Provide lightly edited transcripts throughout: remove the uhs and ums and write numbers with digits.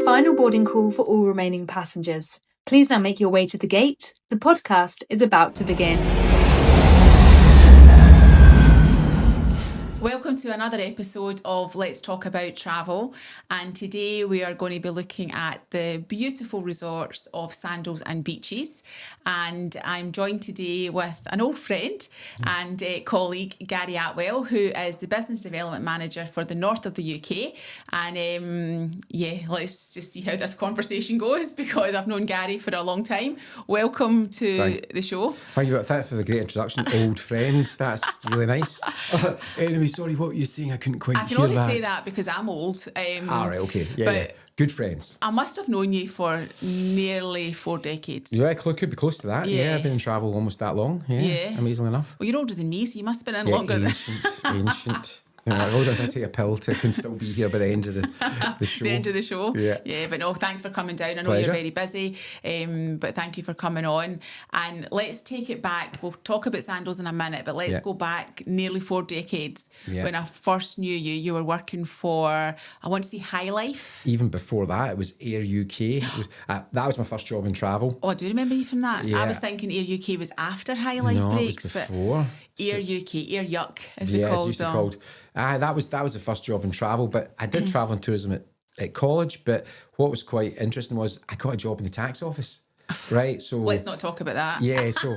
the final boarding call for all remaining passengers. Please now make your way to the gate. The podcast is about to begin. Welcome to another episode of Let's Talk About Travel, and today we are going to be looking at the beautiful resorts of Sandals and Beaches, and I'm joined today with an old friend and colleague, Gary Atwell, who is the Business Development Manager for the north of the UK, and let's just see how this conversation goes because I've known Gary for a long time. Welcome to the show. Thank you for the great introduction, old friend. That's really nice. Anyway, sorry, what were you saying? I couldn't quite hear that. I can only say that because I'm old. Right, okay. Yeah. Good friends. I must have known you for nearly 4 decades. Yeah, could be close to that. Yeah, I've been in travel almost that long. Yeah. Amazingly enough. Well, you're older than me, so you must have been in longer. Ancient. Hold on, I take a pill to can still be here by the end of the show. The end of the show. Yeah. But no, thanks for coming down. I know Pleasure. You're very busy, but thank you for coming on. And let's take it back. We'll talk about Sandals in a minute, but let's go back nearly 4 decades. When I first knew you, you were working for, I want to say High Life. Even before that, it was Air UK. That was my first job in travel. Oh, I do remember you from that. Yeah. I was thinking Air UK was after High Life breaks. It was before. Air UK, Air Yuck, as we called them. Called. That was the first job in travel, but I did travel and tourism at college. But what was quite interesting was I got a job in the tax office, right? So let's not talk about that. Yeah, so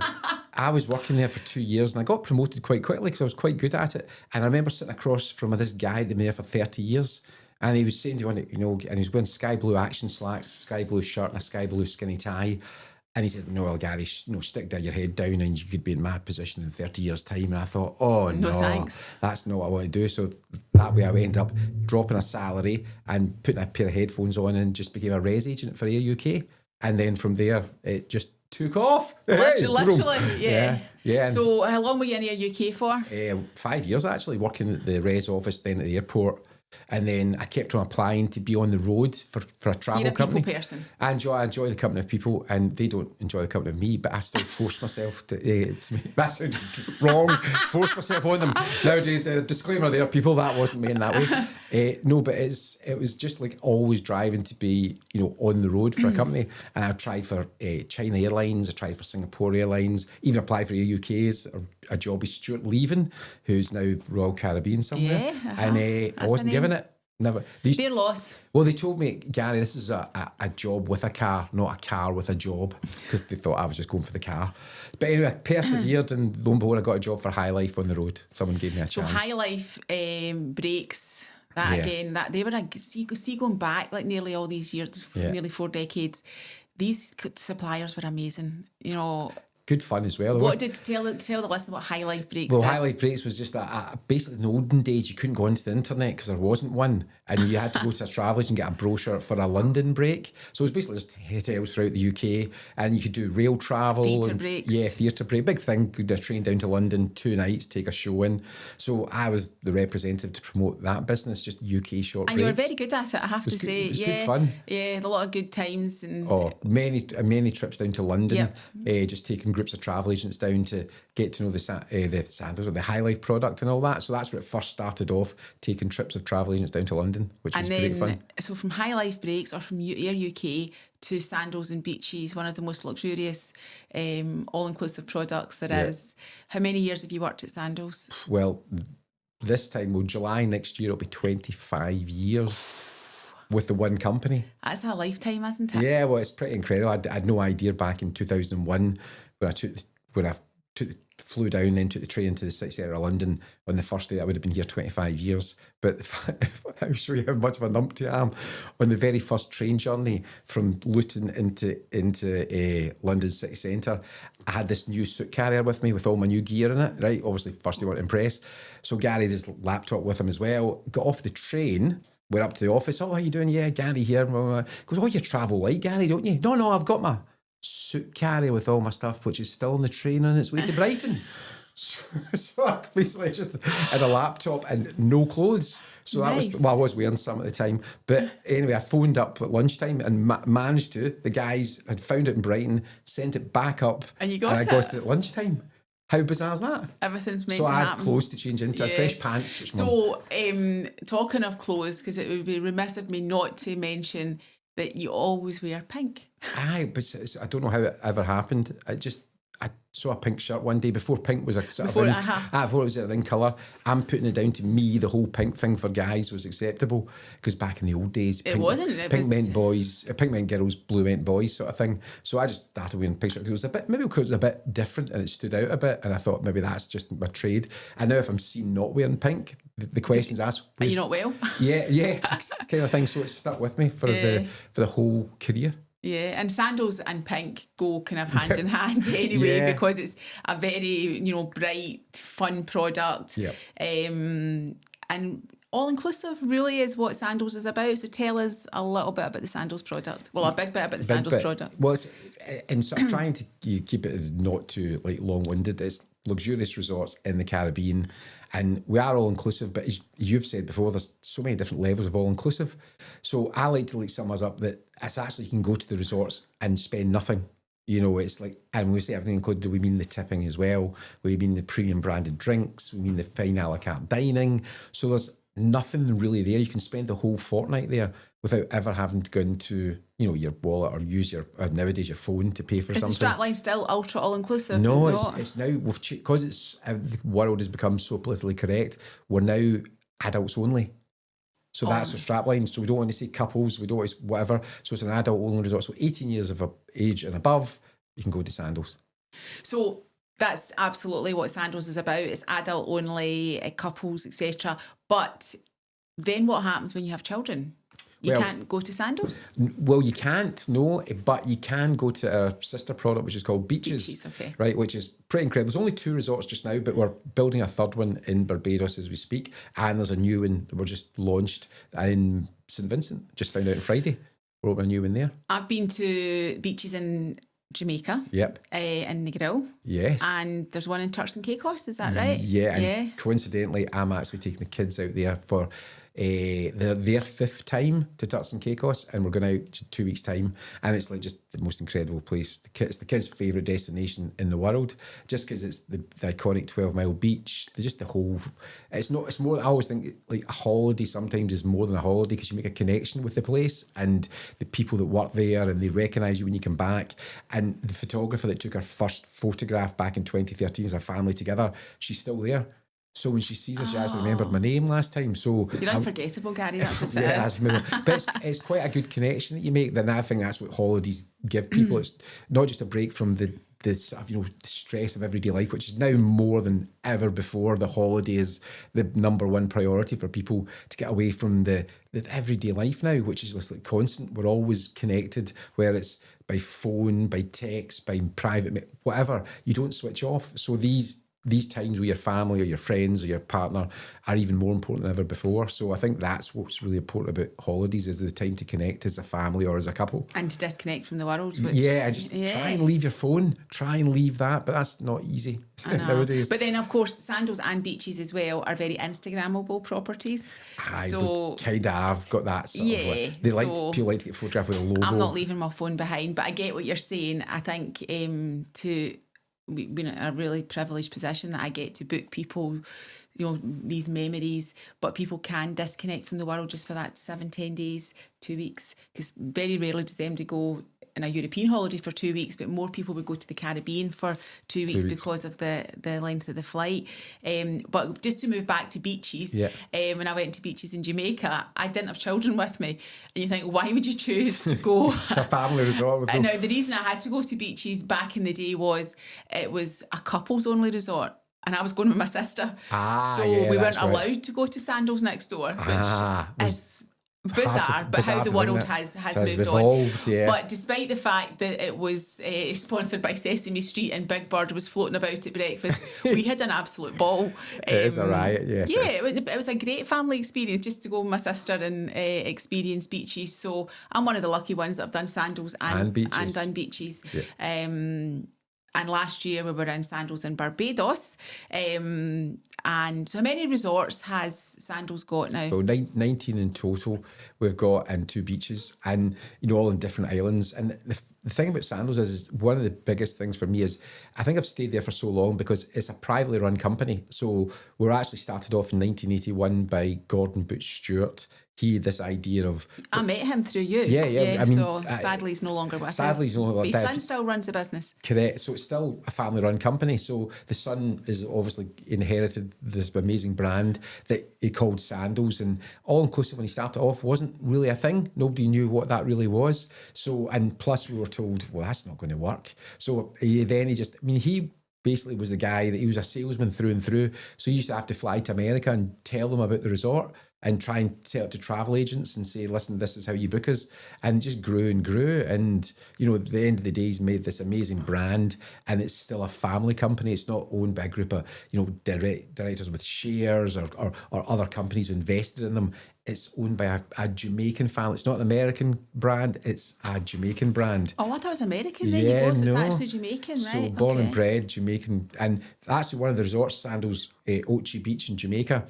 I was working there for 2 years and I got promoted quite quickly because I was quite good at it. And I remember sitting across from this guy that been there for 30 years. And he was saying, do you want to, and he was wearing sky blue action slacks, sky blue shirt and a sky blue skinny tie. And he said, no, well, Gary, stick your head down and you could be in my position in 30 years' time. And I thought, no, thanks. That's not what I want to do. So that way I ended up dropping a salary and putting a pair of headphones on and just became a res agent for Air UK. And then from there, it just took off. Literally, yeah. So how long were you in Air UK for? 5 years, actually, working at the res office, then at the airport. And then I kept on applying to be on the road for a travel company. You're a people person. I enjoy the company of people, and they don't enjoy the company of me, but I still force myself to that sounded wrong, force myself on them. Nowadays, disclaimer there, people, that wasn't me in that way. No, but it was just like always driving to be, on the road for a company. And I tried for China Airlines, I tried for Singapore Airlines, even applied for Air UK's, a job with Stuart Leavin, who's now Royal Caribbean somewhere. And I wasn't given it. Never. Their loss. Well, they told me, Gary, this is a job with a car, not a car with a job, because they thought I was just going for the car. But anyway, I persevered, and lo and behold, I got a job for High Life on the road. Someone gave me a chance. So High Life breaks. Again, they were see going back like nearly all these years, nearly 4 decades. These suppliers were amazing. Good fun as well. What did tell the listener what High Life breaks? Well, did? High Life breaks was just basically in the olden days you couldn't go onto the internet because there wasn't one, and you had to go to a travel agent and get a brochure for a London break. So it was basically just hotels throughout the UK, and you could do rail travel. Theatre breaks. Yeah, theatre break. Big thing. Could do a train down to London, 2 nights, take a show in. So I was the representative to promote that business, just UK short breaks. And you were very good at it, I have to say. It was good fun. Yeah, a lot of good times. And many trips down to London. Just taking groups of travel agents down to get to know the Sandals or the High Life product and all that. So that's where it first started off, taking trips of travel agents down to London, which was great fun. So from High Life breaks or from Air UK to Sandals and Beaches, one of the most luxurious, all-inclusive products there is. How many years have you worked at Sandals? Well, this time, July next year, it'll be 25 yeyears with the one company. That's a lifetime, isn't it? Yeah, well, it's pretty incredible. I had no idea back in 2001 when I flew down and then took the train into the city centre of London on the first day. I would have been here 25 years. But I'll show you how much of a numpty I am. On the very first train journey from Luton into London city centre, I had this new suit carrier with me with all my new gear in it, right? Obviously, first you want to impress. So Gary had his laptop with him as well. Got off the train, went up to the office. Oh, how you doing? Yeah, Gary here. Goes, oh, you travel light, Gary, don't you? No, I've got my suit carrier with all my stuff, which is still on the train on its way to Brighton. So I basically just had a laptop and no clothes. So nice. I was wearing some at the time. But anyway, I phoned up at lunchtime and managed to. The guys had found it in Brighton, sent it back up. And you got it? And I got it at lunchtime. How bizarre is that? Everything's meant to happen. So I had clothes to change into, fresh pants. So talking of clothes, because it would be remiss of me not to mention that you always wear pink. Aye, but I don't know how it ever happened. I saw a pink shirt one day before pink was a sort Before, of before it was in colour. I'm putting it down to me. The whole pink thing for guys was acceptable because back in the old days, It wasn't. It pink was... meant boys, pink meant girls, blue meant boys, sort of thing. So I just started wearing pink shirts because it was maybe because it was a bit different and it stood out a bit. And I thought maybe that's just my trade. And now if I'm seen not wearing pink, the question's asked, are you not well? Yeah, kind of thing. So it's stuck with me for the whole career. Yeah, and sandals and pink go kind of hand in hand anyway, because it's a very, bright, fun product. Yeah. And all-inclusive really is what Sandals is about. So tell us a little bit about the Sandals product. Well, a big bit about the Sandals product. Well, it's, and sort of trying to keep it as not too long-winded. It's luxurious resorts in the Caribbean, and we are all-inclusive, but as you've said before, there's so many different levels of all-inclusive. So I like to sum us up that it's actually you can go to the resorts and spend nothing. It's like, and when we say everything included, we mean the tipping as well. We mean the premium branded drinks. We mean the fine a la carte dining. So there's nothing really there. You can spend the whole fortnight there without ever having to go into, your wallet or use nowadays your phone to pay for something. Is the strapline still ultra all-inclusive? No, it's now, because the world has become so politically correct, we're now adults only. So that's the strapline. So we don't want to say couples, we don't want to, whatever. So it's an adult only resort. So 18 years of age and above, you can go to Sandals. So that's absolutely what Sandals is about. It's adult only, couples, etc. But then what happens when you have children? You can't go to Sandals? Well, you can't, no, but you can go to our sister product, which is called Beaches, okay. Right, which is pretty incredible. There's only 2 resorts just now, but we're building a third one in Barbados as we speak, and there's a new one that we're just launched in St Vincent. Just found out on Friday. We're opening a new one there. I've been to Beaches in Jamaica. Yep. In Negril. Yes. And there's one in Turks and Caicos, is that right? Yeah, and coincidentally, I'm actually taking the kids out there for their 5th time to Turks and Caicos, and we're going out to 2 weeks' time, and it's like just the most incredible place. It's the kids' favourite destination in the world, just because it's the iconic 12-mile beach. Just the whole, it's more. I always think like a holiday sometimes is more than a holiday because you make a connection with the place and the people that work there, and they recognise you when you come back. And the photographer that took our first photograph back in 2013 as a family together, she's still there. So when she sees us, she actually remembered my name last time. So you're unforgettable, Gary. That's what it is. But it's quite a good connection that you make. Then I think that's what holidays give people. It's not just a break from the sort of, the stress of everyday life, which is now more than ever before. The holiday is the number one priority for people to get away from the everyday life now, which is just like constant. We're always connected, whether it's by phone, by text, by private, whatever. You don't switch off. So these times with your family or your friends or your partner are even more important than ever before. So I think that's what's really important about holidays, is the time to connect as a family or as a couple. And to disconnect from the world. Try and leave your phone. Try and leave that, but that's not easy nowadays. But then, of course, Sandals and Beaches as well are very Instagrammable properties. So kind of have got that sort of like, people like to get photographed with a logo. I'm not leaving my phone behind, but I get what you're saying. I think we've been in a really privileged position that I get to book people, these memories, but people can disconnect from the world just for that 7-10 days, 2 weeks, because very rarely does them to go in a European holiday for 2 weeks, but more people would go to the Caribbean for 2 weeks because of the length of the flight. But just to move back to Beaches, when I went to Beaches in Jamaica, I didn't have children with me. And you think, why would you choose to go to a family resort with them? Now, the reason I had to go to Beaches back in the day was it was a couples only resort. And I was going with my sister. We weren't allowed to go to Sandals next door, which is bizarre, but how the world has moved evolved, on. But despite the fact that it was sponsored by Sesame Street and Big Bird was floating about at breakfast, we had an absolute ball. It is a riot, yes. Yeah, it was a great family experience just to go with my sister and experience Beaches. So I'm one of the lucky ones that have done Sandals and done Beaches. Yeah. And last year we were in Sandals in Barbados. And so how many resorts has Sandals got now? Well, 19 in total we've got, and 2 beaches, and all in different islands. And the thing about Sandals is one of the biggest things for me is I think I've stayed there for so long because it's a privately run company. So we're actually started off in 1981 by Gordon Butch Stewart. he had this idea of... I met him through you. Yeah. I mean, so sadly he's no longer with us. Sadly he's no longer but with his us. son still runs the business. Correct. So it's still a family-run company. So the son is obviously inherited this amazing brand that he called Sandals, and all-inclusive when he started off wasn't really a thing. Nobody knew what that really was. So, and plus we were told, well, that's not going to work. So he basically was the guy that he was a salesman through and through. So he used to have to fly to America and tell them about the resort and try and tell it to travel agents and say, listen, this is how you book us. And just grew and grew. And, you know, at the end of the day, he's made this amazing brand, and it's still a family company. It's not owned by a group of, you know, directors with shares or other companies who invested in them. It's owned by a Jamaican family. It's not an American brand, it's a Jamaican brand. Oh, I thought it was American then. Yeah, It's no. actually Jamaican, right? So born and bred Jamaican. And actually one of the resorts, Sandals Ochi Beach in Jamaica,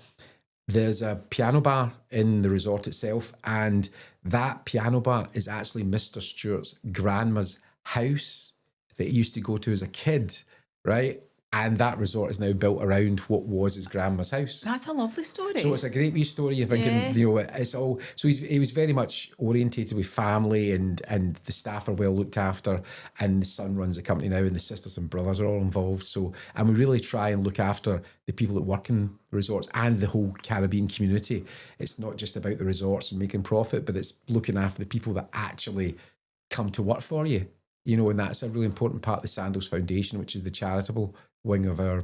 there's a piano bar in the resort itself, and that piano bar is actually Mr. Stewart's grandma's house that he used to go to as a kid, right? And that resort is now built around what was his grandma's house. That's a lovely story. So it's a great wee story. You're thinking, Yeah. you know, it's all. So he was very much orientated with family, and the staff are well looked after, and the son runs the company now, and the sisters and brothers are all involved. So, and we really try and look after the people that work in the resorts and the whole Caribbean community. It's not just about the resorts and making profit, but it's looking after the people that actually come to work for you. You know, and that's a really important part of the Sandals Foundation, which is the charitable wing of our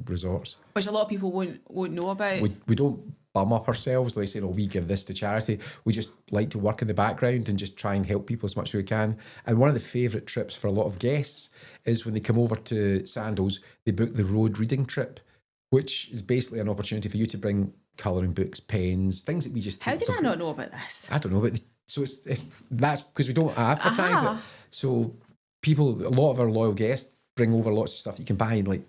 resorts. Which a lot of people won't know about. We don't bum up ourselves like saying, oh, we give this to charity. We just like to work in the background and just try and help people as much as we can. And one of the favourite trips for a lot of guests is when they come over to Sandals, they book the road reading trip, which is basically an opportunity for you to bring colouring books, pens, things that we just How take did for I not know about this? I don't know, but so it's that's because we don't advertise it. So people, a lot of our loyal guests bring over lots of stuff that you can buy in like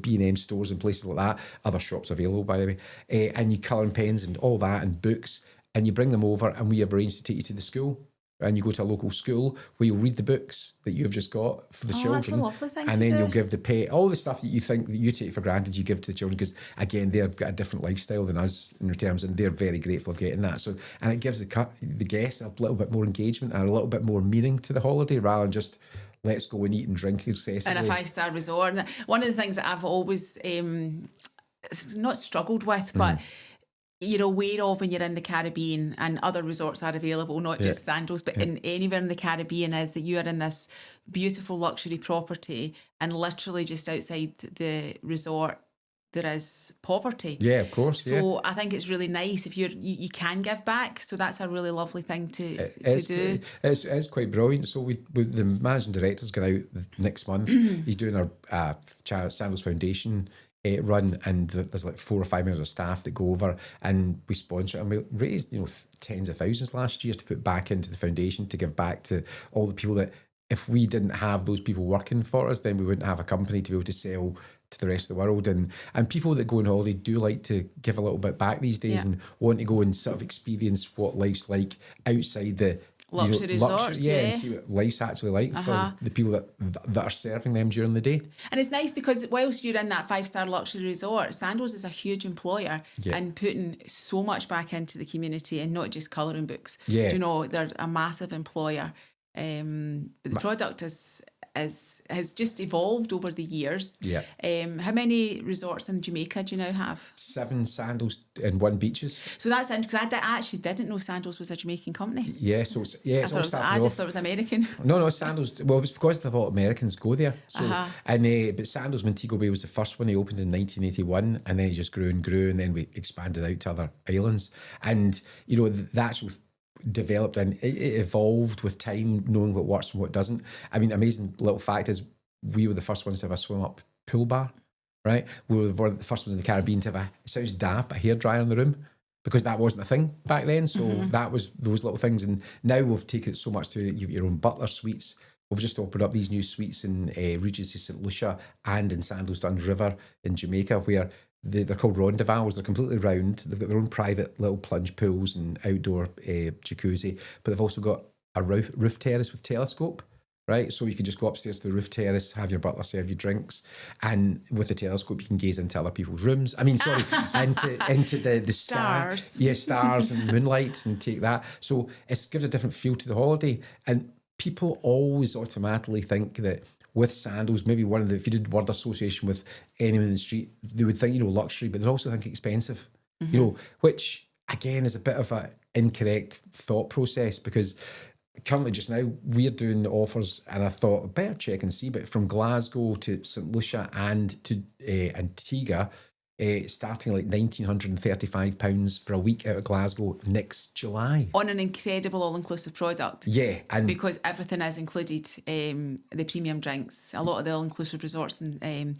B&M stores and places like that. Other shops available, by the way. And you colouring pens and all that and books, and you bring them over, and we have arranged to take you to the school. And you go to a local school where you'll read the books that you've just got for the children. That's a lovely thing and to then do. you'll give the pay, all the stuff that you think that you take for granted, you give to the children, because again, they've got a different lifestyle than us in terms, and they're very grateful of getting that. So, and it gives the guests a little bit more engagement and a little bit more meaning to the holiday, rather than just let's go and eat and drink excessively. In a 5-star resort. And one of the things that I've always not struggled with, but you're aware of when you're in the Caribbean, and other resorts are available, not just Sandals, but in anywhere in the Caribbean, is that you are in this beautiful luxury property, and literally just outside the resort there is poverty. Yeah, of course. So I think it's really nice if you can give back. So that's a really lovely thing to do. It's quite brilliant. So the managing director's going out next month. He's doing our Sandals Foundation run, and there's like 4 or 5 members of staff that go over, and we sponsor it, and we raised tens of thousands last year to put back into the foundation to give back to all the people that, if we didn't have those people working for us, then we wouldn't have a company to be able to sell to the rest of the world. And people that go on holiday do like to give a little bit back these days, and want to go and sort of experience what life's like outside the luxury resorts, and see what life's actually like for the people that are serving them during the day. And it's nice because whilst you're in that 5-star luxury resort, Sandals is a huge employer and putting so much back into the community, and not just colouring books. Yeah. You know, they're a massive employer. But the product has just evolved over the years. Yeah. How many resorts in Jamaica do you now have? 7 Sandals and 1 Beaches. So that's interesting, because I actually didn't know Sandals was a Jamaican company. Yeah, so it's all started I off. just thought it was American. No, Sandals. Well, it's because a lot of Americans go there. So, but Sandals Montego Bay was the first one. He opened in 1981, and then he just grew, and then we expanded out to other islands. And the actual developed, and it evolved with time, knowing what works and what doesn't. I mean, amazing little fact is we were the first ones to have a swim up pool bar, right? We were the first ones in the Caribbean to have it sounds daft, but a hairdryer in the room, because that wasn't a thing back then. So that was those little things. And now we've taken it so much to you've your own butler suites. We've just opened up these new suites in Regency St Lucia and in Sandals Duns River in Jamaica, where they're called rondevals. They're completely round. They've got their own private little plunge pools and outdoor jacuzzi, but they've also got a roof terrace with telescope, right? So you can just go upstairs to the roof terrace, have your butler serve you drinks, and with the telescope you can gaze into other people's rooms. I mean, sorry, into the Stars. stars and moonlight, and take that. So it gives a different feel to the holiday. And people always automatically think that with Sandals, maybe if you did word association with anyone in the street, they would think, luxury, but they also think expensive, which again is a bit of an incorrect thought process, because currently just now we're doing offers, and I thought I better check and see, but from Glasgow to St Lucia and to Antigua, starting like £1,935 for a week out of Glasgow next July. On an incredible all-inclusive product. Yeah. And because everything is included, the premium drinks. A lot of the all-inclusive resorts in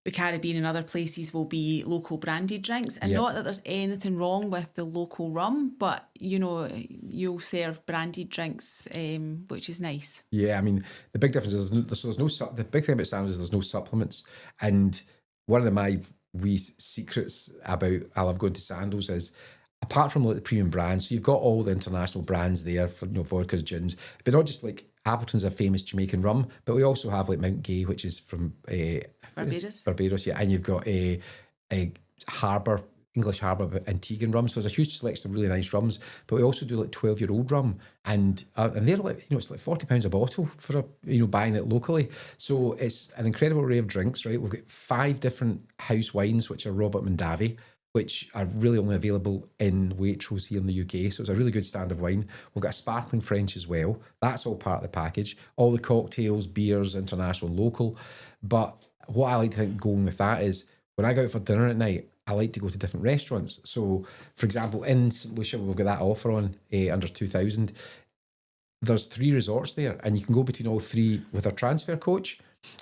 the Caribbean and other places will be local branded drinks. And not that there's anything wrong with the local rum, but, you'll serve branded drinks, which is nice. Yeah, I mean, the big difference is the big thing about Sandals is there's no supplements. And one of my wee secrets about I love going to Sandals is, apart from like the premium brands, so you've got all the international brands there for vodkas, gins, but not just like Appleton's a famous Jamaican rum, but we also have like Mount Gay, which is from Barbados, yeah, and you've got a English Harbour Antiguan rum. So there's a huge selection of really nice rums, but we also do like 12-year-old rum, and they're like it's like £40 a bottle for buying it locally. So it's an incredible array of drinks, right? We've got 5 different house wines, which are Robert Mondavi, which are really only available in Waitrose here in the UK. So it's a really good stand of wine. We've got a sparkling French as well. That's all part of the package. All the cocktails, beers, international, local. But what I like to think going with that is, when I go out for dinner at night, I like to go to different restaurants. So, for example, in St Lucia, we've got that offer on under 2,000. There's 3 resorts there, and you can go between all 3 with our transfer coach,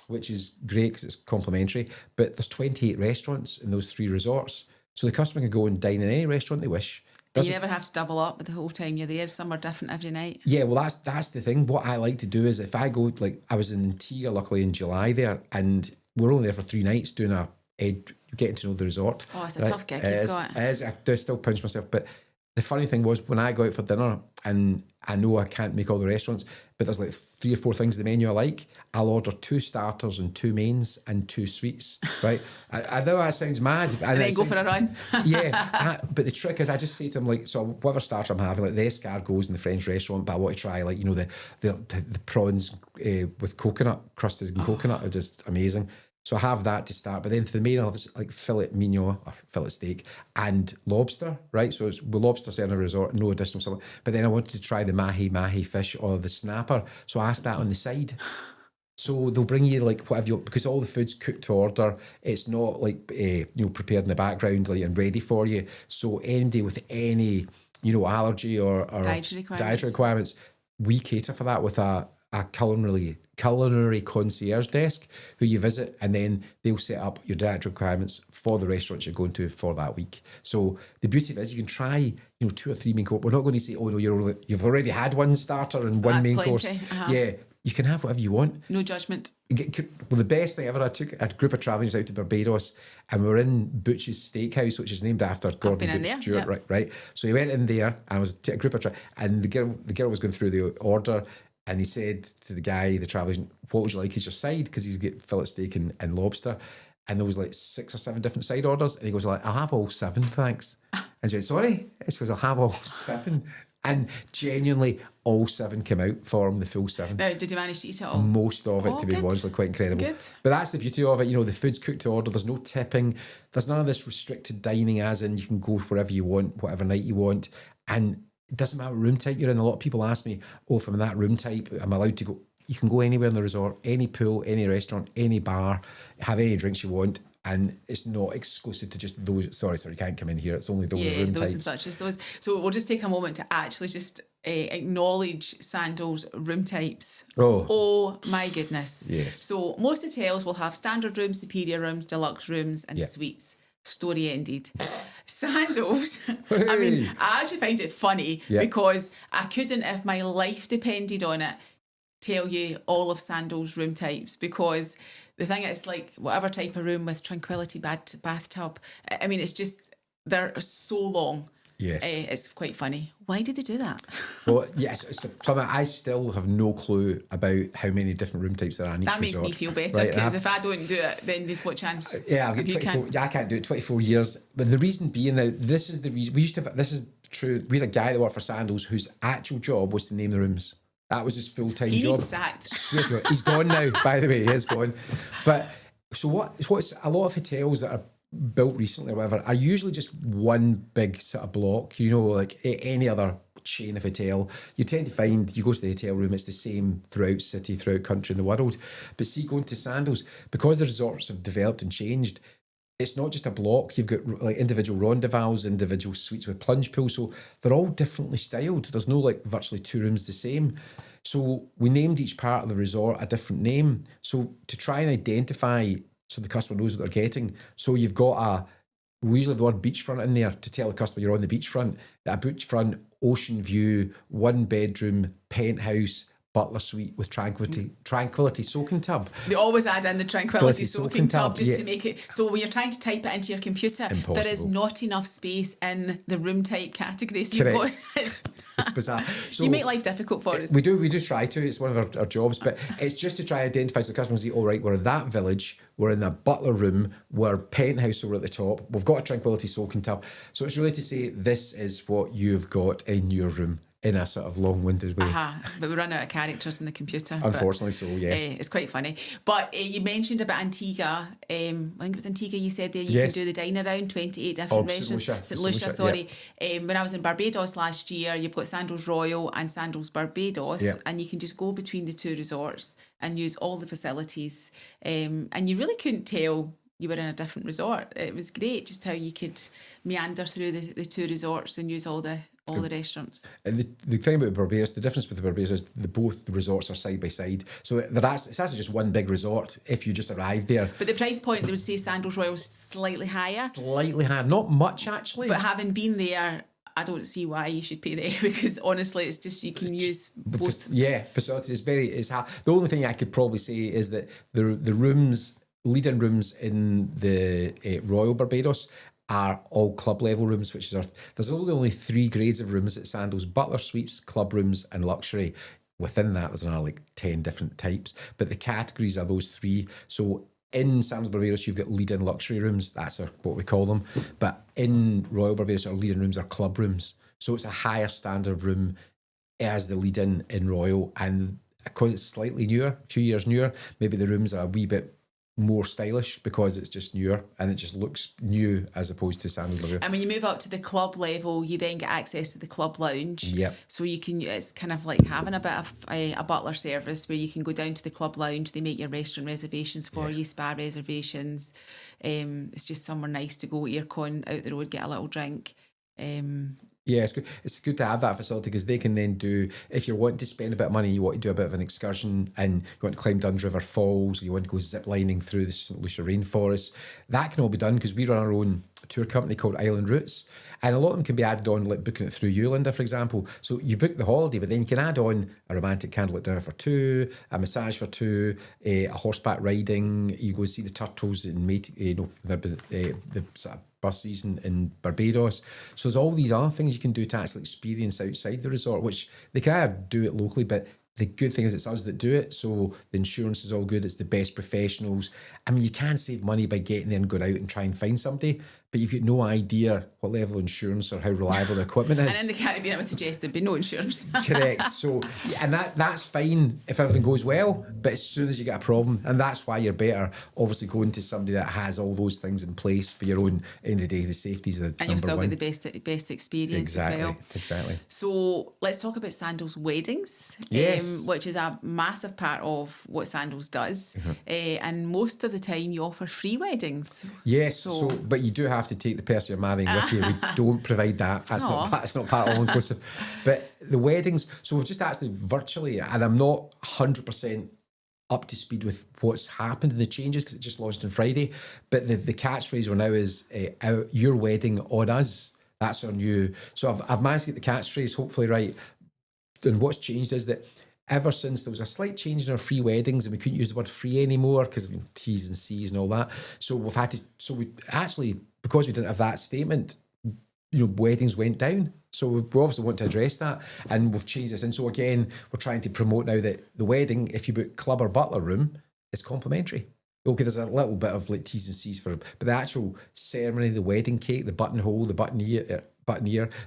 which is great because it's complimentary. But there's 28 restaurants in those 3 resorts. So the customer can go and dine in any restaurant they wish. You never have to double up the whole time you're there. Some are different every night. Yeah, well, that's the thing. What I like to do is, if I go, like I was in Antigua, luckily in July there, and we're only there for 3 nights doing getting to know the resort. Oh, it's a tough gig you've got. It is. I do still pinch myself. But the funny thing was, when I go out for dinner, and I know I can't make all the restaurants, but there's like 3 or 4 things in the menu I like, I'll order 2 starters and 2 mains and 2 sweets, right? I know that sounds mad. And then go for a run. But the trick is, I just say to them, like, so whatever starter I'm having, like the escargots in the French restaurant, but I want to try, like, the prawns with coconut, crusted in coconut are just amazing. So I have that to start, but then for the main, I'll have like filet mignon or fillet steak and lobster, right? So it's with lobster set in a resort, no additional something. But then I wanted to try the mahi fish or the snapper, so I asked that on the side. So they'll bring you like whatever you want, because all the food's cooked to order. It's not like prepared in the background like and ready for you. So anybody with any allergy or dietary requirements, we cater for that with a culinary concierge desk who you visit, and then they'll set up your dietary requirements for the restaurants you're going to for that week. So the beauty of it is, you can try 2 or 3 main course. We're not going to say, oh no, you've already had 1 starter and 1 main course. Yeah, you can have whatever you want. No judgment. Well, the best thing ever, I took a group of travellers out to Barbados, and we were in Butch's Steakhouse, which is named after Gordon Butch Stewart, right? So he went in there, and I was a group of and the girl was going through the order. And he said to the guy, the travel agent, what would you like as your side? Because he's got fillet steak and lobster. And there was like 6 or 7 different side orders. And he goes like, I'll have all 7, thanks. And she went, sorry? He goes, I'll have all 7. And genuinely, all 7 came out for him, the full 7. Now, did you manage to eat it all? Most of it, to be honest, quite incredible. Good. But that's the beauty of it. The food's cooked to order. There's no tipping. There's none of this restricted dining, as in you can go wherever you want, whatever night you want. And it doesn't matter what room type you're in. A lot of people ask me, if I'm in that room type, I'm allowed to go. You can go anywhere in the resort, any pool, any restaurant, any bar, have any drinks you want, and it's not exclusive to just those. Sorry, you can't come in here. It's only those room those types. And such as those. So we'll just take a moment to actually just acknowledge Sandals room types. Oh my goodness. Yes. So most hotels will have standard rooms, superior rooms, deluxe rooms, and suites. Story ended. Sandals, I mean, I actually find it funny because I couldn't, if my life depended on it, tell you all of Sandals room types, because the thing is, like, whatever type of room with tranquility bathtub, I mean, it's just, they're so long. Yes. It's quite funny. Why did they do that? Well, yes, it's something I still have no clue about how many different room types there are in each That makes resort. me feel better, Right, because if I don't do it, then there's what chance? yeah, I've got if you 24. can't? Yeah, I can't do it. 24 years. But the reason being, now, this is the reason. We used to have, this is true. We had a guy that worked for Sandals whose actual job was to name the rooms. That was his full-time He job. needs sacked. Swear to it. He's gone now, by the way. He is gone. But so what's a lot of hotels that are built recently or whatever are usually just one big sort of block, you know, like any other chain of hotel. You tend to find, you go to the hotel room, it's the same throughout city, throughout country in the world. But see, going to Sandals, because the resorts have developed and changed, it's not just a block. You've got like individual rondevals, individual suites with plunge pools. So they're all differently styled. There's no like virtually two rooms the same. So we named each part of the resort a different name. So to try and identify so the customer knows what they're getting. So you've got we usually have the word beachfront in there to tell the customer you're on the beachfront. A beachfront, ocean view, 1 bedroom, penthouse, butler suite with tranquility soaking tub. They always add in the tranquility soaking tub just yeah. to make it. So when you're trying to type it into your computer, Impossible. there is not enough space in the room type category. So Correct. it's bizarre. So you make life difficult for us. We do try to. It's one of our jobs, but it's just to try and identify so the customers say, all right, we're in that village, we're in a butler room, we're penthouse over at the top, we've got a tranquility soaking tub. So it's really to say this is what you've got in your room in a sort of long-winded way. But we run out of characters in the computer. Unfortunately so, yes. It's quite funny. But you mentioned about Antigua. I think it was Antigua you said there. You Yes. can do the dine around, 28 different restaurants. St. Lucia, sorry. When I was in Barbados last year, you've got Sandals Royal and Sandals Barbados, Yeah. and you can just go between the two resorts and use all the facilities. And you really couldn't tell you were in a different resort. It was great just how you could meander through the two resorts and use all the restaurants. And the thing about Barbados, the difference with the Barbados is both the resorts are side by side. So it's actually just one big resort if you just arrive there. But the price point, they would say Sandals Royal was slightly higher. Slightly higher, not much actually. But having been there, I don't see why you should pay there, because honestly, it's just you can use both. Facilities. It's hard. The only thing I could probably say is that the rooms, lead-in rooms in the Royal Barbados are all club level rooms, there's only 3 grades of rooms at Sandals: butler suites, club rooms, and luxury. Within that, there's another like 10 different types, but the categories are those 3. So in Sandals Barbados, you've got lead-in luxury rooms. That's what we call them. But in Royal Barbados, our lead-in rooms are club rooms. So it's a higher standard of room as the lead-in in Royal, and because it's slightly newer, a few years newer, maybe the rooms are a wee bit more stylish because it's just newer and it just looks new as opposed to Sandals Barbados. And when you move up to the club level, you then get access to the club lounge. Yep. So it's kind of like having a bit of a butler service where you can go down to the club lounge. They make your restaurant reservations for you, spa reservations. It's just somewhere nice to go, aircon out the road, get a little drink. Yeah, it's good. It's good to have that facility because they can then do, if you're wanting to spend a bit of money, you want to do a bit of an excursion and you want to climb Duns River Falls, or you want to go zip lining through the St. Lucia rainforest, that can all be done because we run our own tour company called Island Routes, and a lot of them can be added on, like booking it through you, Linda, for example. So you book the holiday, but then you can add on a romantic candlelit dinner for 2, a massage for 2, a horseback riding, you go see the turtles in the sort of bus season in Barbados. So there's all these other things you can do to actually experience outside the resort, which they can either do it locally, but the good thing is it's us that do it, so the insurance is all good, it's the best professionals. I mean, you can save money by getting there and going out and try and find somebody, but you've got no idea what level of insurance or how reliable the equipment is. And in the Caribbean, I would suggest there'd be no insurance. Correct. So, and that's fine if everything goes well, but as soon as you get a problem, and that's why you're better, obviously, going to somebody that has all those things in place for your own, end of the day, the safety is the number one. And you've still got the best experience as well. Exactly. So let's talk about Sandals weddings, yes. Which is a massive part of what Sandals does. And most of the time you offer free weddings. Yes, so but you do have to take the person you're marrying with you. We don't provide that. That's not part of all-inclusive. But the weddings, so we've just actually virtually, and I'm not 100% up to speed with what's happened and the changes because it just launched on Friday. But the catchphrase we're now is your wedding on us. That's our new. So I've managed to get the catchphrase hopefully right. And what's changed is that ever since there was a slight change in our free weddings and we couldn't use the word free anymore because of T's and C's and all that. So we actually, because we didn't have that statement, weddings went down. So we obviously want to address that, and we've changed this. And so again, we're trying to promote now that the wedding, if you book club or butler room, is complimentary. Okay, there's a little bit of like T's and C's for it, but the actual ceremony, the wedding cake, the buttonhole, the buttoneer,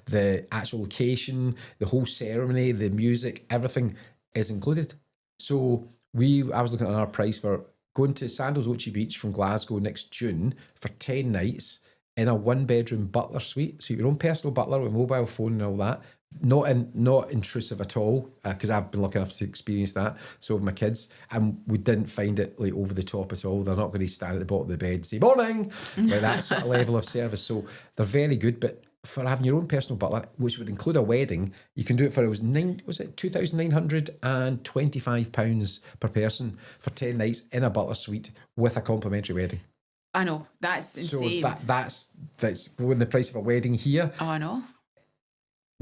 the actual location, the whole ceremony, the music, everything is included. So I was looking at our price for going to Sandals Beach from Glasgow next June for 10 nights in a 1-bedroom butler suite. So your own personal butler with mobile phone and all that. Not intrusive at all, because I've been lucky enough to experience that. So with my kids, and we didn't find it like over the top at all. They're not going to stand at the bottom of the bed and say morning, like that sort of level of service. So they're very good. But for having your own personal butler, which would include a wedding, you can do it for £2,925 per person for 10 nights in a butler suite with a complimentary wedding. I know, that's insane. So that's when the price of a wedding here. Oh, I know.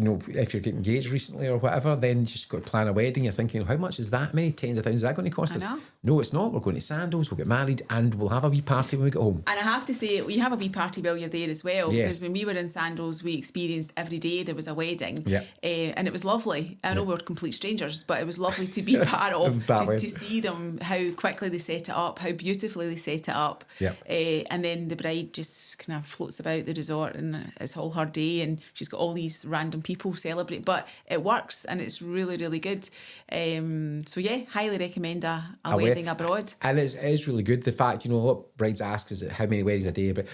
If you're getting engaged recently or whatever, then you just got to plan a wedding. You're thinking, how much is that? Many tens of thousands is that going to cost us? No, it's not. We're going to Sandals, we'll get married, and we'll have a wee party when we get home. And I have to say, we have a wee party while you're there as well. Yes. Because when we were in Sandals, we experienced every day there was a wedding. Yeah. And it was lovely. I know we're complete strangers, but it was lovely to be part of, to see them, how quickly they set it up, how beautifully they set it up. Yeah. And then the bride just kind of floats about the resort, and it's all her day, and she's got all these random people celebrating. But it works, and it's really, really good. So yeah, highly recommend a wedding abroad. And it is really good. The fact, a lot of brides ask is how many weddings a day, but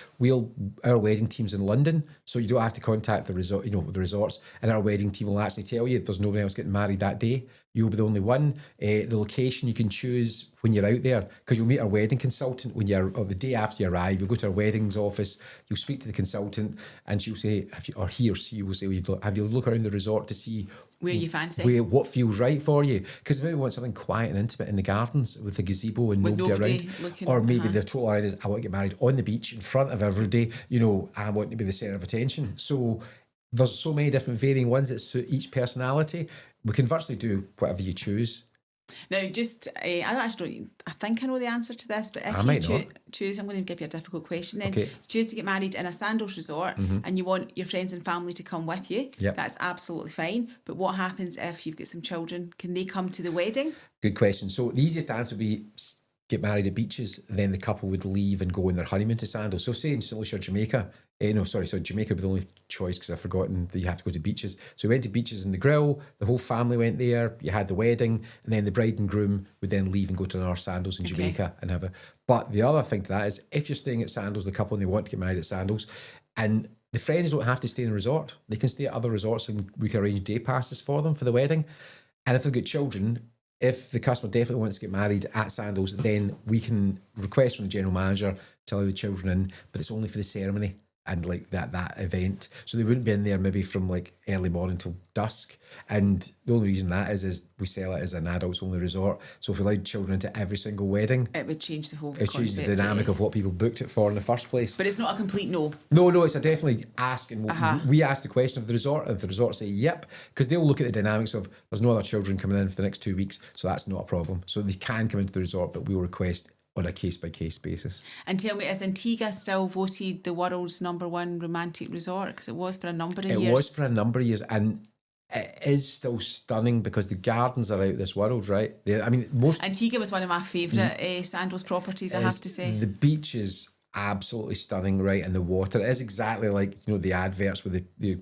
our wedding team's in London, so you don't have to contact the resort, the resorts, and our wedding team will actually tell you there's nobody else getting married that day. You'll be the only one. The location you can choose when you're out there, because you'll meet our wedding consultant or the day after you arrive. You'll go to our weddings office, you'll speak to the consultant, and she'll say, or he or she will say, have you look around the resort to see where you fancy, what feels right for you, because maybe want something quiet and intimate in the gardens with the gazebo and nobody around, or maybe the total idea is I want to get married on the beach in front of everybody. I want to be the centre of attention. So there's so many different varying ones that suit each personality. We can virtually do whatever you choose. Now, just I think I know the answer to this, but if you choose, I'm going to give you a difficult question then. Okay. Choose to get married in a Sandals resort, and you want your friends and family to come with you. Yep. That's absolutely fine. But what happens if you've got some children? Can they come to the wedding? Good question. So the easiest answer would be get married at beaches, then the couple would leave and go on their honeymoon to Sandals. So say in St. Lucia, Jamaica, Jamaica would be the only choice because I've forgotten that you have to go to beaches. So we went to beaches in the Grill, the whole family went there, you had the wedding, and then the bride and groom would then leave and go to another Sandals in Jamaica and have But the other thing to that is if you're staying at Sandals, the couple, and they want to get married at Sandals, and the friends don't have to stay in the resort. They can stay at other resorts and we can arrange day passes for them for the wedding. And if they've got children, if the customer definitely wants to get married at Sandals, then we can request from the general manager to allow the children in, but it's only for the ceremony and like that event. So they wouldn't be in there maybe from like early morning till dusk. And the only reason that is we sell it as an adults only resort. So if we allowed children into every single wedding, it would change the whole concept. It changed the dynamic of what people booked it for in the first place. But it's not a complete no. No, it's a definitely ask. And we ask the question of the resort, and if the resort say yep, because they'll look at the dynamics of there's no other children coming in for the next 2 weeks, so that's not a problem. So they can come into the resort, but we'll request on a case-by-case basis. And tell me, is Antigua still voted the world's #1 romantic resort? Because it was for a number of years. It was for a number of years, and it is still stunning because the gardens are out of this world, right? Antigua was one of my favourite Sandals properties, I have to say. The beach is absolutely stunning, right? And the water is exactly like the adverts with the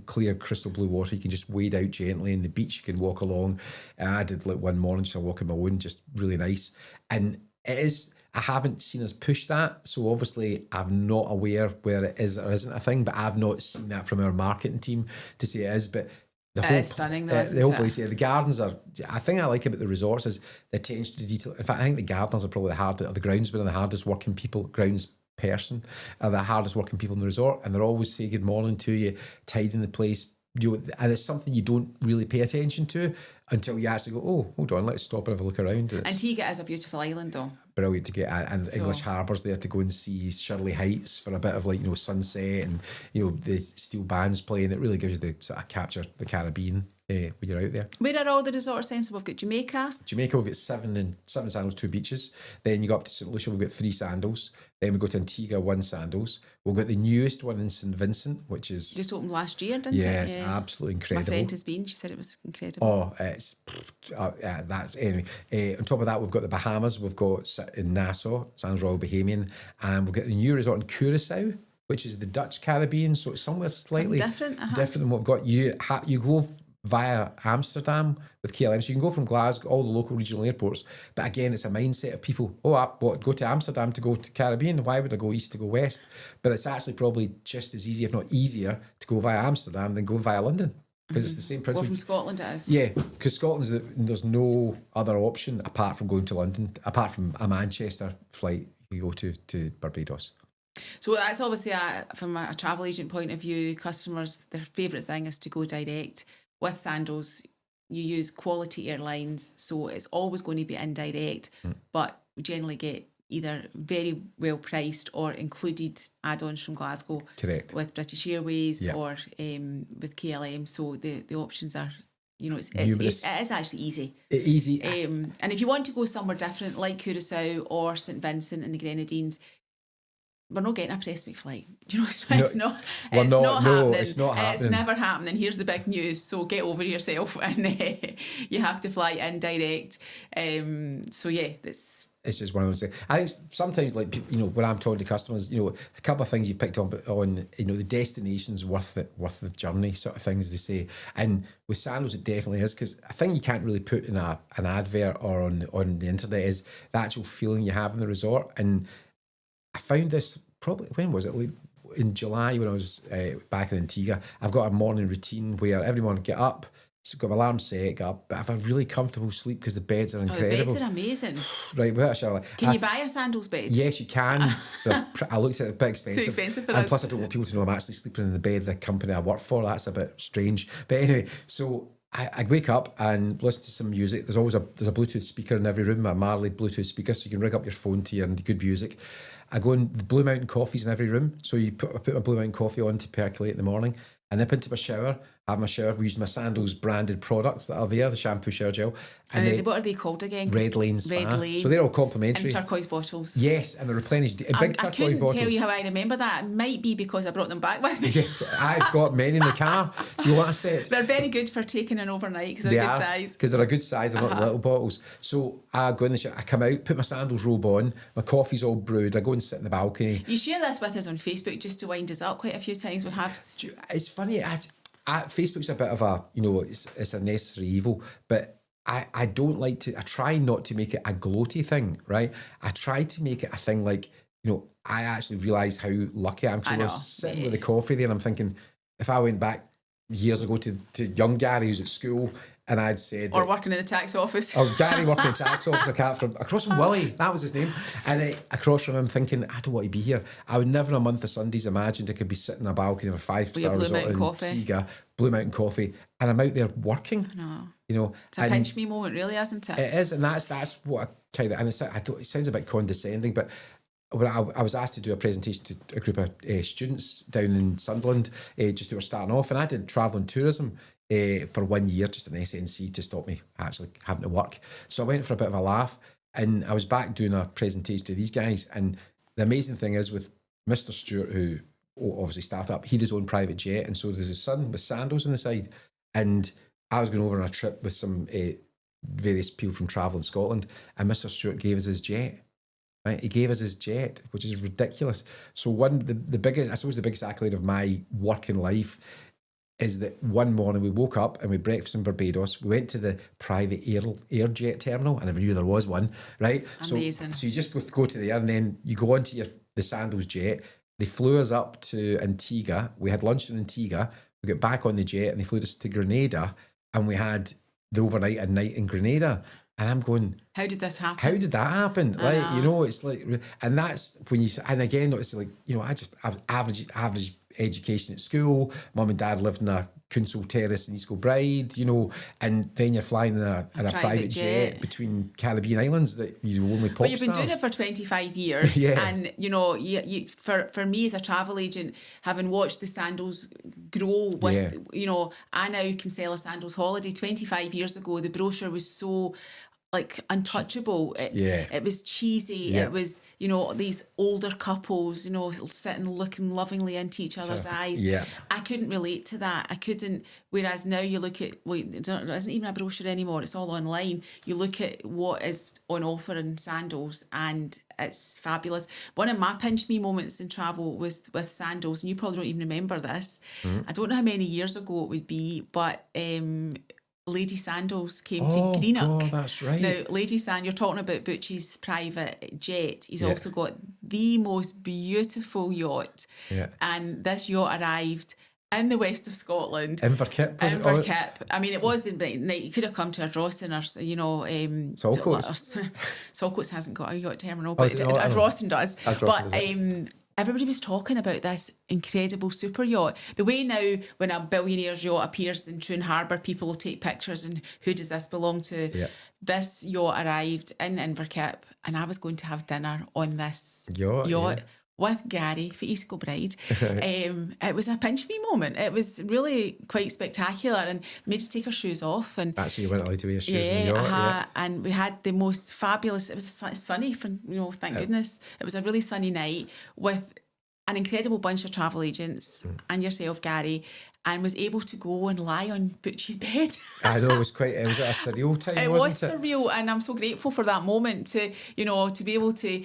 clear crystal blue water. You can just wade out gently, and the beach you can walk along. I did like one morning just a walk on my own, just really nice. And it is, I haven't seen us push that, so obviously I'm not aware where it is or isn't a thing, but I've not seen that from our marketing team to say it is. But the whole, stunning though, the whole place, the gardens are, I think I like about the resorts is the attention to detail. In fact, I think the gardeners are probably the groundsmen are the hardest working people, grounds person are the hardest working people in the resort, and they're always saying good morning to you, tidying the place. And it's something you don't really pay attention to until you actually go, oh, hold on, let's stop and have a look around. Antigua is a beautiful island though. brilliant to get at, and English Harbour's there to go and see Shirley Heights for a bit of like, sunset, and the steel bands playing. It really gives you the sort of capture the Caribbean when you're out there. Where are all the resorts then? So we've got Jamaica, we've got seven Sandals, 2 beaches. Then you go up to St Lucia, we've got 3 Sandals. Then we go to Antigua, 1 Sandals. We've got the newest one in St Vincent, which is just opened last year, didn't it? Yeah, it's absolutely incredible. My friend has been. She said it was incredible. Oh, it's that anyway. On top of that, we've got the Bahamas. We've got in Nassau, Sands Royal Bohemian, and we've got the new resort in Curacao, which is the Dutch Caribbean. So it's somewhere slightly different than what we've got. You go via Amsterdam with KLM, so you can go from Glasgow, all the local regional airports, but again it's a mindset of people, go to Amsterdam to go to Caribbean, why would I go east to go west? But it's actually probably just as easy, if not easier, to go via Amsterdam than go via London, because it's the same principle. Well, from Scotland it is. Yeah, because there's no other option apart from going to London, apart from a Manchester flight you go to Barbados. So that's obviously from a travel agent point of view, customers, their favourite thing is to go direct. With Sandals, you use quality airlines, so it's always going to be indirect, but we generally get either very well priced or included add-ons from Glasgow. Correct. With British Airways or with KLM. So the options are, it is actually easy. Easy. And if you want to go somewhere different, like Curacao or St Vincent and the Grenadines, we're not getting a Prestwick flight. It's not happening. It's not happening. It's never happening. Here's the big news. So get over yourself, and you have to fly in direct. It's just one of those things. I think sometimes, like, when I'm talking to customers, a couple of things you picked on, the destination's worth the journey, sort of things they say. And with Sandals, it definitely is, because a thing you can't really put in an advert or on the internet is the actual feeling you have in the resort. And I found this probably, when was it? Like in July, when I was back in Antigua. I've got a morning routine where every morning I get up, so I've got my alarm set, get up, but I have a really comfortable sleep because the beds are incredible. The beds are amazing. Right, without a shower. Can you buy a Sandals bed? Yes, you can. I looked at it, a bit expensive. Too expensive for and us. Plus I don't want people to know I'm actually sleeping in the bed of the company I work for. That's a bit strange. But anyway, so I wake up and listen to some music. There's always a Bluetooth speaker in every room, a Marley Bluetooth speaker, so you can rig up your phone to your good music. I go in, the Blue Mountain coffee's in every room, so I put my Blue Mountain coffee on to percolate in the morning. I nip into my shower, have my shower. We use my Sandals branded products that are there, the shampoo, shower gel. And what are they called again? Red Lane Spa. Red Lane. So they're all complimentary. And turquoise bottles. Yes, and they're replenished. Big turquoise bottles. I couldn't tell you how I remember that. It might be because I brought them back with me. Yeah, I've got many in the car, if you want a set. They're very good for taking an overnight because they're a good size. Because they're a good size, they're not little bottles. So I go in the shower, I come out, put my Sandals robe on, my coffee's all brewed, I go and sit in the balcony. You share this with us on Facebook just to wind us up quite a few times. We have. It's funny, Facebook's a bit of a, it's a necessary evil, but I don't like to, I try not to make it a gloaty thing, right? I try to make it a thing like, I actually realise how lucky I am. Because I was sitting with the coffee there and I'm thinking, if I went back years ago to young Gary who's at school and I'd said... Or working in the tax office. Or Gary working in the tax office, across from Willie, that was his name. And across from him thinking, I don't want to be here. I would never in a month of Sundays imagined I could be sitting in a balcony of a 5-star resort in Antigua, Blue Mountain Coffee, and I'm out there working. I know. It's a pinch me moment, really, isn't it? It is, and that's what I kind of... And it sounds a bit condescending, but... When I was asked to do a presentation to a group of students down in Sunderland, just who were starting off, and I did travel and tourism for 1 year, just an SNC to stop me actually having to work. So I went for a bit of a laugh, and I was back doing a presentation to these guys. And the amazing thing is with Mr. Stewart, who obviously started up, he had his own private jet, and so there's his son with Sandals on the side. And I was going over on a trip with some various people from travel in Scotland, and Mr. Stewart gave us his jet. Right, he gave us his jet, which is ridiculous. So the biggest accolade of my working life is that one morning we woke up and we breakfast in Barbados. We went to the private air jet terminal. I never knew there was one. Right, amazing. So you just go to there and then you go onto the Sandals jet. They flew us up to Antigua. We had lunch in Antigua. We got back on the jet and they flew us to Grenada, and we had the overnight and night in Grenada. And I'm going, how did this happen? How did that happen? Like, it's like, and that's when you, and again, it's like, I was average education at school. Mum and Dad lived in a Council Terrace in East Kilbride, and then you're flying in a private jet between Caribbean islands that you only pop You've been doing it for 25 years. Yeah. And, for me as a travel agent, having watched the Sandals grow with, I now can sell a Sandals holiday. 25 years ago, the brochure was so untouchable. It was cheesy. Yeah. It was, these older couples, sitting looking lovingly into each other's eyes. Yeah. I couldn't relate to that. I couldn't. Whereas now you look at, there isn't even a brochure anymore. It's all online. You look at what is on offer in Sandals and it's fabulous. One of my pinch me moments in travel was with Sandals, and you probably don't even remember this. I don't know how many years ago it would be, but Lady Sandals came to Greenock. Oh, that's right. Now, Lady Sand, you're talking about Butchie's private jet. He's also got the most beautiful yacht. Yeah. And this yacht arrived in the west of Scotland. Inverkip. Inverkip. I mean, it was the night. You could have come to Ardrossan or, Saltcoats. Saltcoats hasn't got a yacht terminal, but Ardrossan does. Ardrossan but everybody was talking about this incredible super yacht. The way now, when a billionaire's yacht appears in Troon Harbour, people will take pictures and who does this belong to? Yeah. This yacht arrived in Inverkip and I was going to have dinner on this yacht with Gary for East Kilbride. It was a pinch me moment. It was really quite spectacular and made us take our shoes off. And actually, you weren't allowed to wear shoes in the yacht. And we had the most fabulous, it was sunny, thank goodness. It was a really sunny night with an incredible bunch of travel agents and yourself, Gary, and was able to go and lie on Butchie's bed. I know, it was a surreal time, wasn't it? It was surreal, and I'm so grateful for that moment to be able to,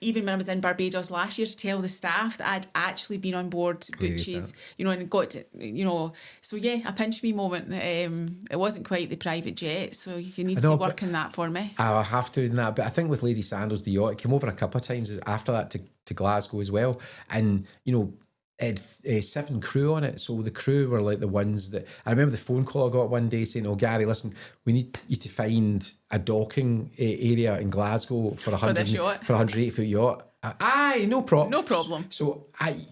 even when I was in Barbados last year, to tell the staff that I'd actually been on board Butchie's, and got to, so a pinch me moment. It wasn't quite the private jet, so you need to work on that for me. I'll have to in that, but I think with Lady Sandals, the yacht, it came over a couple of times after that to Glasgow as well, and it had 7 crew on it, so the crew were like the ones that I remember the phone call I got one day saying, "Oh, Gary, listen, we need you to find a docking area in Glasgow for 180-foot yacht." Aye, no problem. No problem. So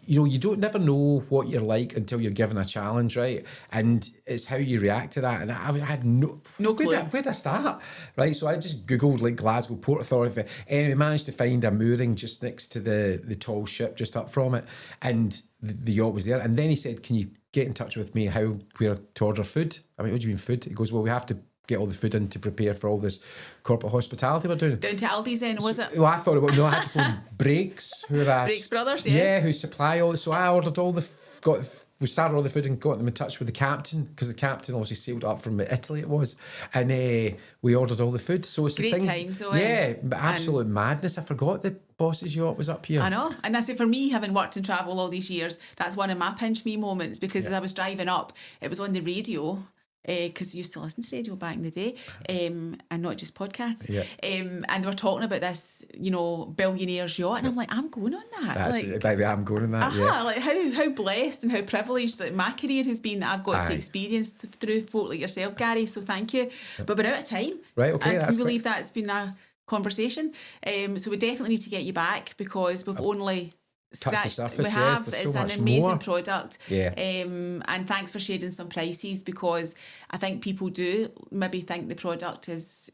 you don't never know what you're like until you're given a challenge, right? And it's how you react to that. And I had no clue. Where'd I start? Right. So I just googled Glasgow Port Authority. Anyway, managed to find a mooring just next to the tall ship just up from it, and the yacht was there. And then he said, "Can you get in touch with me where to order food?" I mean, what do you mean food? He goes, "Well, we have to get all the food in to prepare for all this corporate hospitality we're doing." Down to Aldi's then, was it? Well, I thought about I had to phone Breaks, Breaks Brothers, who supply all. So I ordered we started all the food and got them in touch with the captain, because the captain obviously sailed up from Italy, it was, and we ordered all the food. So it's great the things, but absolute madness. I forgot the boss's yacht was up here. I know, and I say for me, having worked in travel all these years, that's one of my pinch me moments, because as I was driving up, it was on the radio. Because you used to listen to radio back in the day, and not just podcasts. Yeah. And they were talking about this, billionaire's yacht, and I'm like, I'm going on that. Baby, I'm going on that. Yeah. Like how blessed and how privileged that my career has been that I've got to experience through folk like yourself, Gary. So thank you. But we're out of time. Right. Okay. I can believe that's been a conversation. So we definitely need to get you back, because we've only touch the surface. We have. There's it's so an much amazing more. product. Yeah. And thanks for sharing some prices, because I think people do maybe think the product is,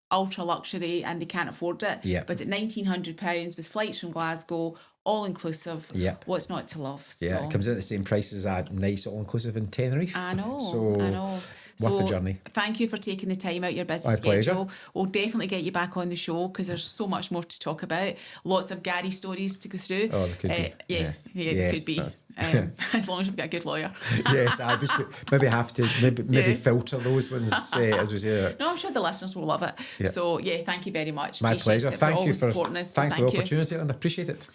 ultra luxury and they can't afford it. Yeah. But at £1,900 with flights from Glasgow, all inclusive. Yep. What's not to love? Yeah, it comes in at the same price as a nice all inclusive in Tenerife. I know. Worth the journey. Thank you for taking the time out your busy My schedule. pleasure. We'll definitely get you back on the show, because there's so much more to talk about. Lots of Gary stories to go through. Oh, there could be. There could be. As long as you've got a good lawyer. Yes, I just maybe have to maybe filter those ones as we say. No, I'm sure the listeners will love it. Yeah. So thank you very much. My pleasure. Thank you for supporting us. Thanks for the opportunity, and I appreciate it.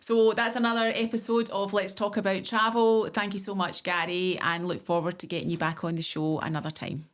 So that's another episode of Let's Talk About Travel. Thank you so much, Gary, and look forward to getting you back on the show another time.